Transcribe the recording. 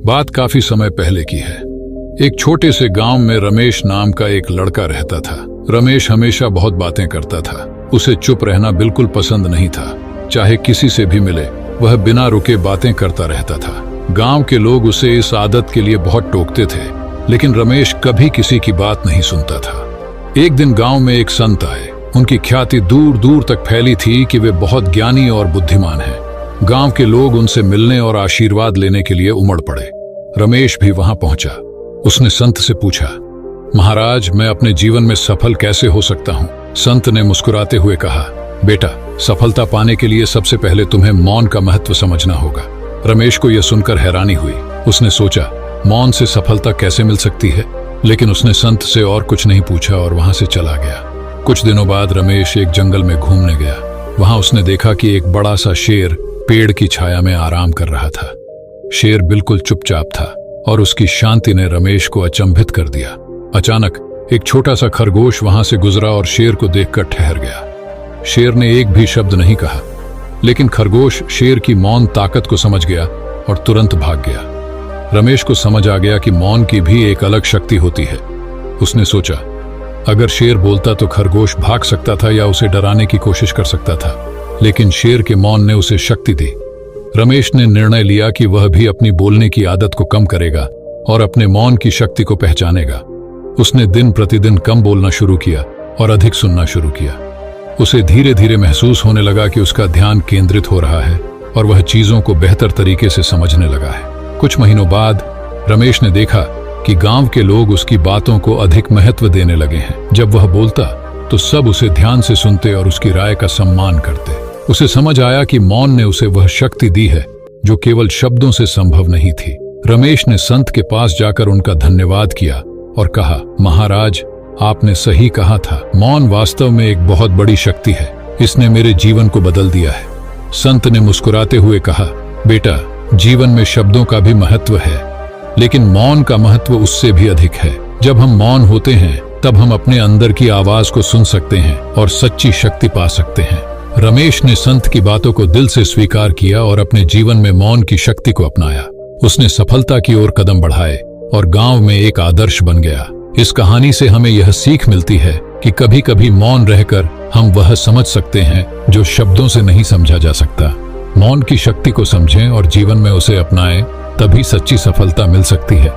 बात काफी समय पहले की है। एक छोटे से गांव में रमेश नाम का एक लड़का रहता था। रमेश हमेशा बहुत बातें करता था। उसे चुप रहना बिल्कुल पसंद नहीं था। चाहे किसी से भी मिले वह बिना रुके बातें करता रहता था। गांव के लोग उसे इस आदत के लिए बहुत टोकते थे, लेकिन रमेश कभी किसी की बात नहीं सुनता था। एक दिन गांव में एक संत आए। उनकी ख्याति दूर दूर तक फैली थी कि वे बहुत ज्ञानी और बुद्धिमान हैं। गांव के लोग उनसे मिलने और आशीर्वाद लेने के लिए उमड़ पड़े। रमेश भी वहां पहुंचा। उसने संत से पूछा, महाराज, मैं अपने जीवन में सफल कैसे हो सकता हूं? संत ने मुस्कुराते हुए कहा, बेटा, सफलता पाने के लिए सबसे पहले तुम्हें मौन का महत्व समझना होगा। रमेश को यह सुनकर हैरानी हुई। उसने सोचा, मौन से सफलता कैसे मिल सकती है? लेकिन उसने संत से और कुछ नहीं पूछा और वहां से चला गया। कुछ दिनों बाद रमेश एक जंगल में घूमने गया। वहां उसने देखा कि एक बड़ा सा शेर पेड़ की छाया में आराम कर रहा था। शेर बिल्कुल चुपचाप था और उसकी शांति ने रमेश को अचंभित कर दिया। अचानक एक छोटा सा खरगोश वहां से गुजरा और शेर को देखकर ठहर गया। शेर ने एक भी शब्द नहीं कहा, लेकिन खरगोश शेर की मौन ताकत को समझ गया और तुरंत भाग गया। रमेश को समझ आ गया कि मौन की भी एक अलग शक्ति होती है। उसने सोचा, अगर शेर बोलता तो खरगोश भाग सकता था या उसे डराने की कोशिश कर सकता था, लेकिन शेर के मौन ने उसे शक्ति दी। रमेश ने निर्णय लिया कि वह भी अपनी बोलने की आदत को कम करेगा और अपने मौन की शक्ति को पहचानेगा। उसने दिन प्रतिदिन कम बोलना शुरू किया और अधिक सुनना शुरू किया। उसे धीरे धीरे महसूस होने लगा कि उसका ध्यान केंद्रित हो रहा है और वह चीजों को बेहतर तरीके से समझने लगा है। कुछ महीनों बाद रमेश ने देखा कि गांव के लोग उसकी बातों को अधिक महत्व देने लगे हैं। जब वह बोलता तो सब उसे ध्यान से सुनते और उसकी राय का सम्मान करते। उसे समझ आया कि मौन ने उसे वह शक्ति दी है जो केवल शब्दों से संभव नहीं थी। रमेश ने संत के पास जाकर उनका धन्यवाद किया और कहा, महाराज, आपने सही कहा था। मौन वास्तव में एक बहुत बड़ी शक्ति है। इसने मेरे जीवन को बदल दिया है। संत ने मुस्कुराते हुए कहा, बेटा, जीवन में शब्दों का भी महत्व है, लेकिन मौन का महत्व उससे भी अधिक है। जब हम मौन होते हैं तब हम अपने अंदर की आवाज को सुन सकते हैं और सच्ची शक्ति पा सकते हैं। रमेश ने संत की बातों को दिल से स्वीकार किया और अपने जीवन में मौन की शक्ति को अपनाया। उसने सफलता की ओर कदम बढ़ाए और गांव में एक आदर्श बन गया। इस कहानी से हमें यह सीख मिलती है कि कभी कभी मौन रहकर हम वह समझ सकते हैं जो शब्दों से नहीं समझा जा सकता। मौन की शक्ति को समझें और जीवन में उसे अपनाएं, तभी सच्ची सफलता मिल सकती है।